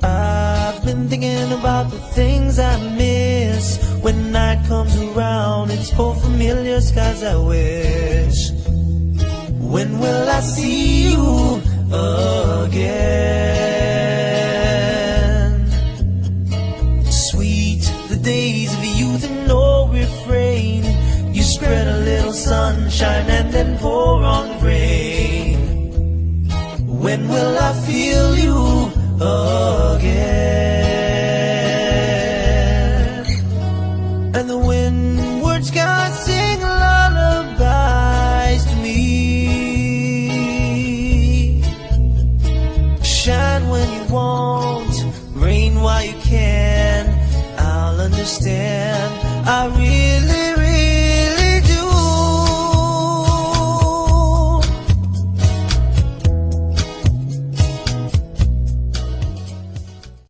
I've been thinking about the things I miss. When night comes around, it's for familiar skies I wish. When will I see you again? Sweet, the days of youth and no refrain. You spread a little sunshine and then pour on the rain. When will I feel you again? And the windward skies sing lullabies to me. Shine when you want, rain while you can. I'll understand. I really